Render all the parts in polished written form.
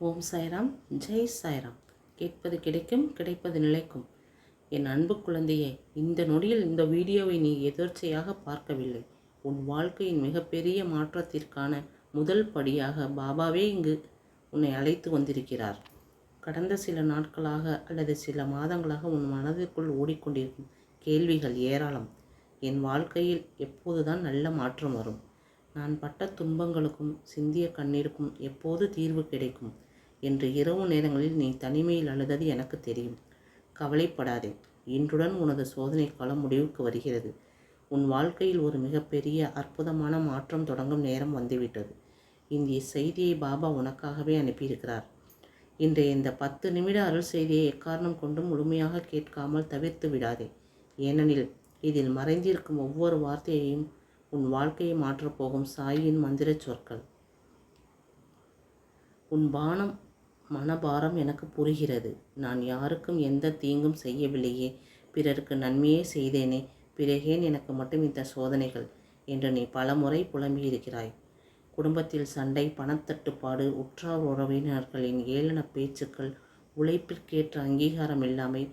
ஓம் சாய்ராம், ஜெய் சாய்ராம். கேட்பது கிடைக்கும், கிடைப்பது நிலைக்கும். என் அன்பு குழந்தையே, இந்த நொடியில் இந்த வீடியோவை நீ எதர்ச்சையாக பார்க்கவில்லை. உன் வாழ்க்கையின் மிகப்பெரிய மாற்றத்திற்கான முதல் படியாக பாபாவே இங்கு உன்னை அழைத்து வந்திருக்கிறார். கடந்த சில நாட்களாக அல்லது சில மாதங்களாக உன் மனதிற்குள் ஓடிக்கொண்டிருக்கும் கேள்விகள் ஏராளம். என் வாழ்க்கையில் எப்போதுதான் நல்ல மாற்றம் வரும்? நான் பட்ட துன்பங்களுக்கும் சிந்திய கண்ணீருக்கும் எப்போது தீர்வு கிடைக்கும் என்று இரவு நேரங்களில் நீ தனிமையில் அழுதது எனக்கு தெரியும். கவலைப்படாதே, இன்றுடன் உனது சோதனை காலம் முடிவுக்கு வருகிறது. உன் வாழ்க்கையில் ஒரு மிகப்பெரிய அற்புதமான மாற்றம் தொடங்கும் நேரம் வந்துவிட்டது. இந்த செய்தியை பாபா உனக்காகவே அனுப்பியிருக்கிறார். இன்றைய இந்த 10 நிமிட அருள் செய்தியை எக்காரணம் கொண்டும் முழுமையாக கேட்காமல் தவிர்த்து விடாதே. ஏனெனில் இதில் மறைந்திருக்கும் ஒவ்வொரு வார்த்தையையும் உன் வாழ்க்கையை மாற்றப்போகும் சாயின் மந்திர சொற்கள். உன் மனபாரம் எனக்கு புரிகிறது. நான் யாருக்கும் எந்த தீங்கும் செய்யவில்லையே, பிறருக்கு நன்மையே செய்தேனே, பிறகேன் எனக்கு மட்டும் இந்த சோதனைகள் என்று நீ பலமுறை புலம்பியிருக்கிறாய். குடும்பத்தில் சண்டை, பணத்தட்டுப்பாடு, உற்றார் உறவினர்களின் ஏளன பேச்சுக்கள், உழைப்பிற்கேற்ற அங்கீகாரம் இல்லாமை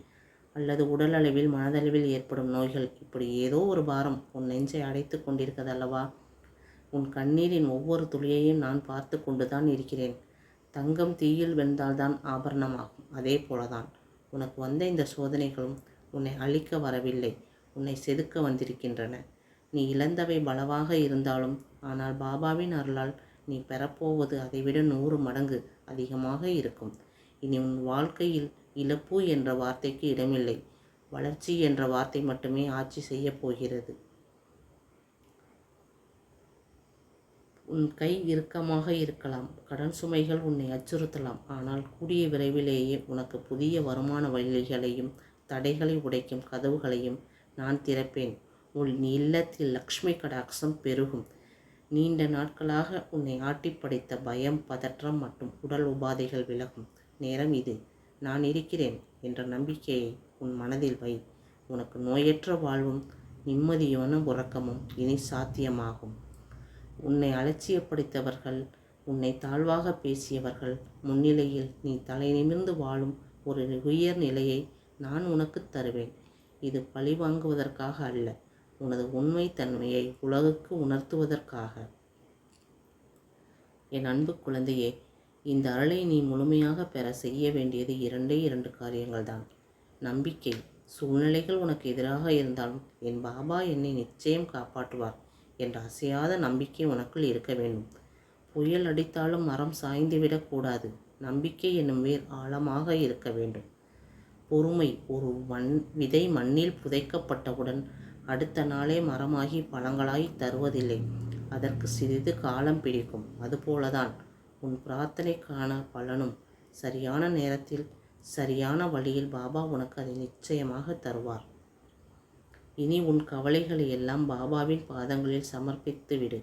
அல்லது உடல் அளவில் மனதளவில் ஏற்படும் நோய்கள், இப்படி ஏதோ ஒரு பாரம் உன் நெஞ்சை அடைத்து கொண்டிருக்கதல்லவா? உன் கண்ணீரின் ஒவ்வொரு துளியையும் நான் பார்த்து கொண்டுதான் இருக்கிறேன். தங்கம் தீயில் வெந்தால்தான் ஆபரணமாகும். அதே போலதான் உனக்கு வந்த இந்த சோதனைகளும் உன்னை அழிக்க வரவில்லை, உன்னை செதுக்க வந்திருக்கின்றன. நீ இழந்தவை பலவாக இருந்தாலும், ஆனால் பாபாவின் அருளால் நீ பெறப்போவது அதைவிட 100 மடங்கு அதிகமாக இருக்கும். இனி உன் வாழ்க்கையில் இழப்பு என்ற வார்த்தைக்கு இடமில்லை, வளர்ச்சி என்ற வார்த்தை மட்டுமே ஆட்சி செய்ய போகிறது. உன் கை இறுக்கமாக இருக்கலாம், கடன் சுமைகள் உன்னை அச்சுறுத்தலாம், ஆனால் கூடிய விரைவிலேயே உனக்கு புதிய வருமான வழிகளையும் தடைகளை உடைக்கும் கதவுகளையும் நான் திறப்பேன். உன் இல்லத்தில் லக்ஷ்மி கடாட்சம் பெருகும். நீண்ட நாட்களாக உன்னை ஆட்டிப்படைத்த பயம், பதற்றம் மற்றும் உடல் உபாதைகள் விலகும். நேரம் இது. நான் இருக்கிறேன் என்ற நம்பிக்கையை உன் மனதில் வை. உனக்கு நோயற்ற வாழ்வும் நிம்மதியான உறக்கமும் இனி சாத்தியமாகும். உன்னை அலட்சியப்படுத்தவர்கள், உன்னை தாழ்வாக பேசியவர்கள் முன்னிலையில் நீ தலை நிமிர்ந்து வாழும் ஒரு உயர் நிலையை நான் உனக்கு தருவேன். இது பழி வாங்குவதற்காக அல்ல, உனது உண்மை தன்மையை உலகுக்கு உணர்த்துவதற்காக. என் அன்பு குழந்தையே, இந்த அருளை நீ முழுமையாக பெற செய்ய வேண்டியது 2 காரியங்கள்தான். நம்பிக்கை. சூழ்நிலைகள் உனக்கு எதிராக இருந்தாலும் என் பாபா என்னை நிச்சயம் காப்பாற்றுவார் என்ற அசையாத நம்பிக்கை உனக்குள் இருக்க வேண்டும். புயல் அடித்தாலும் மரம் சாய்ந்துவிடக்கூடாது. நம்பிக்கை என்னும் வேர் ஆழமாக இருக்க வேண்டும். பொறுமை. ஒரு விதை மண்ணில் புதைக்கப்பட்டவுடன் அடுத்த நாளே மரமாகி பழங்களாய் தருவதில்லை. அதற்கு சிறிது காலம் பிடிக்கும். அதுபோலதான் உன் பிரார்த்தனைக்கான பலனும் சரியான நேரத்தில் சரியான வழியில் பாபா உனக்கு அதை நிச்சயமாக தருவார். இனி உன் கவலைகளை எல்லாம் பாபாவின் பாதங்களில் சமர்ப்பித்து விடு.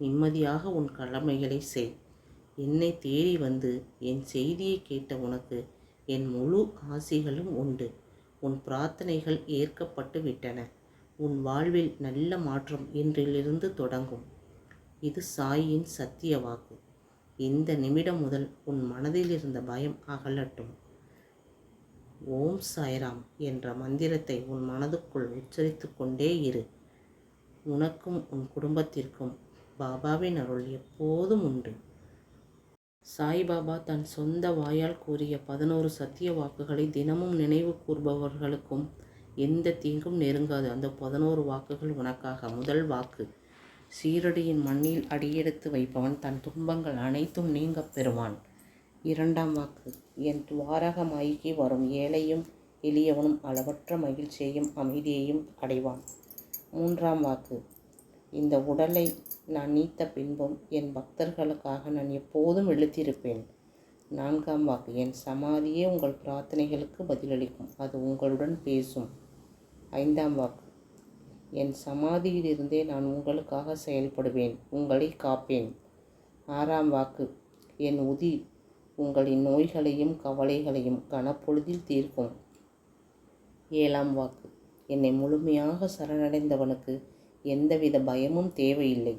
நிம்மதியாக உன் கடமைகளை செய். என்னை தேடி வந்து என் செய்தியை கேட்ட உனக்கு என் முழு ஆசிகளும் உண்டு. உன் பிரார்த்தனைகள் ஏற்கப்பட்டு விட்டன. உன் வாழ்வில் நல்ல மாற்றம் இன்றிலிருந்து தொடங்கும். இது சாயின் சத்திய வாக்கு. இந்த நிமிடம் முதல் உன் மனதில் இருந்த பயம் அகலட்டும். ஓம் சாய்ராம் என்ற மந்திரத்தை உன் மனதுக்குள் உச்சரித்து கொண்டே இரு. உனக்கும் உன் குடும்பத்திற்கும் பாபாவின் அருள் எப்போதும் உண்டு. சாய்பாபா தன் சொந்த வாயால் கூறிய 11 சத்திய வாக்குகளை தினமும் நினைவு கூர்பவர்களுக்கும் எந்த தீங்கும் நெருங்காது. அந்த 11 வாக்குகள் உனக்காக. முதல் வாக்கு. சீரடியின் மண்ணில் அடியெடுத்து வைப்பவன் தன் துன்பங்கள் அனைத்தும் நீங்க பெறுவான். 2ஆம் வாக்கு. என் துவாரகமாய்க்கு வரும் ஏழையும் எளியவனும் அளவற்ற மகிழ்ச்சியையும் அமைதியையும் அடைவான். 3ஆம் வாக்கு. இந்த உடலை நான் நீத்த பின்பும் என் பக்தர்களுக்காக நான் எப்போதும் எழுத்திருப்பேன். 4ஆம் வாக்கு. என் சமாதியே உங்கள் பிரார்த்தனைகளுக்கு பதிலளிக்கும், அது உங்களுடன் பேசும். 5ஆம் வாக்கு. என் சமாதியிலிருந்தே நான் உங்களுக்காக செயல்படுவேன், உங்களை காப்பேன். 6ஆம் வாக்கு. என் உதி உங்களின் நோய்களையும் கவலைகளையும் கனப்பொழுதில் தீர்க்கும். 7ஆம் வாக்கு. என்னை முழுமையாக சரணடைந்தவனுக்கு எந்தவித பயமும் தேவையில்லை.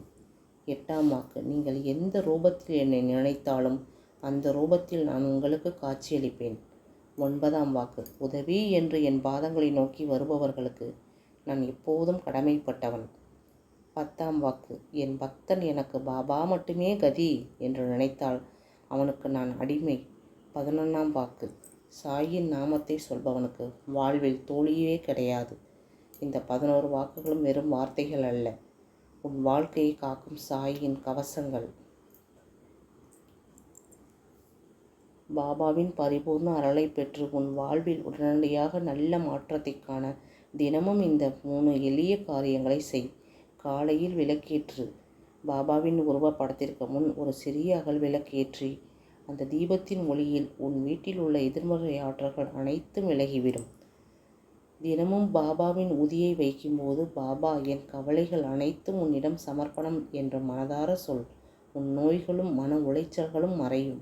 8ஆம் வாக்கு. நீங்கள் எந்த ரூபத்தில் என்னை நினைத்தாலும் அந்த ரூபத்தில் நான் உங்களுக்கு காட்சியளிப்பேன். 9ஆம் வாக்கு. உதவி என்று என் பாதங்களை நோக்கி வருபவர்களுக்கு நான் எப்போதும் கடமைப்பட்டவன். 10ஆம் வாக்கு. என் பக்தன் எனக்கு பாபா மட்டுமே கதி என்று நினைத்தால் அவனுக்கு நான் அடிமை. 11ஆம் வாக்கு. சாயின் நாமத்தை சொல்பவனுக்கு வாழ்வில் தோல்வியே கிடையாது. இந்த 11 வாக்குகளும் வெறும் வார்த்தைகள் அல்ல, உன் வாழ்க்கையை காக்கும் சாயின் கவசங்கள். பாபாவின் பரிபூர்ண அருளை பெற்று உன் வாழ்வில் உடனடியாக நல்ல மாற்றத்தை காண தினமும் இந்த 3 எளிய காரியங்களை செய். காலையில் விளக்கேற்று. பாபாவின் உருவப்படத்திற்கு முன் ஒரு சிறிய அகல் விளக்கேற்றி அந்த தீபத்தின் ஒளியில் உன் வீட்டில் உள்ள எதிர்மறை ஆற்றல்கள் அனைத்தும் விலகிவிடும். தினமும் பாபாவின் உதியை வைக்கும்போது, பாபா, என் கவலைகள் அனைத்தும் உன்னிடம் சமர்ப்பணம் என்று மனதார சொல். உன் நோய்களும் மன உளைச்சல்களும் மறையும்.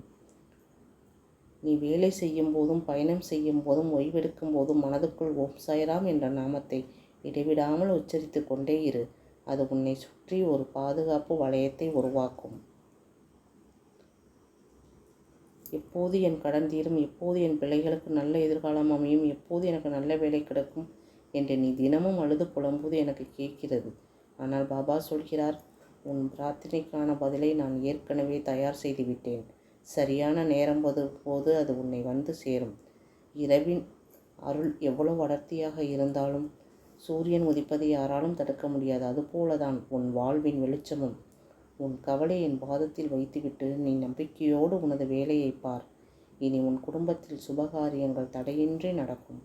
நீ வேலை செய்யும் போதும், பயணம் செய்யும் போதும், ஓய்வெடுக்கும் போதும் மனதுக்குள் ஓம் சாய்ராம் என்ற நாமத்தை இடைவிடாமல் உச்சரித்து கொண்டே இரு. அது உன்னை சுற்றி ஒரு பாதுகாப்பு வளையத்தை உருவாக்கும். எப்போது என் கடன் தீரும், எப்போது என் பிள்ளைகளுக்கு நல்ல எதிர்காலம் அமையும், எப்போது எனக்கு நல்ல வேலை கிடைக்கும் என்று நீ தினமும் அழுது புலம்புவது எனக்கு கேட்கிறது. ஆனால் பாபா சொல்கிறார், உன் பிரார்த்தனைக்கான பதிலை நான் ஏற்கனவே தயார் செய்து விட்டேன். சரியான நேரம் போது அது உன்னை வந்து சேரும். இரவின் அருள் எவ்வளவு அடர்த்தியாக இருந்தாலும் சூரியன் உதிப்பதை யாராலும் தடுக்க முடியாது. அதுபோலதான் உன் வாழ்வின் வெளிச்சமும். உன் கவலை என் பாதத்தில் வைத்துவிட்டு நீ நம்பிக்கையோடு உனது வேலையை பார். இனி உன் குடும்பத்தில் சுபகாரியங்கள் தடையின்றி நடக்கும்.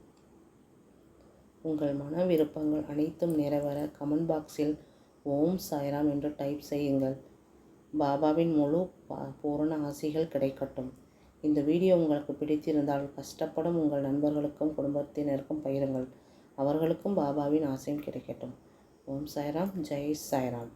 உங்கள் மன விருப்பங்கள் அனைத்தும் நிறைவேற கமெண்ட் பாக்ஸில் ஓம் சாய்ராம் என்று டைப் செய்யுங்கள். பாபாவின் முழு பூரண ஆசிகள் கிடைக்கட்டும். இந்த வீடியோ உங்களுக்கு பிடித்திருந்தால் கஷ்டப்படும் உங்கள் நண்பர்களுக்கும் குடும்பத்தினருக்கும் பகிருங்கள். அவர்களுக்கும் பாபாவின் ஆசையும் கிடைக்கட்டும். ஓம் சாய்ராம். ஜெய் சாய்ராம்.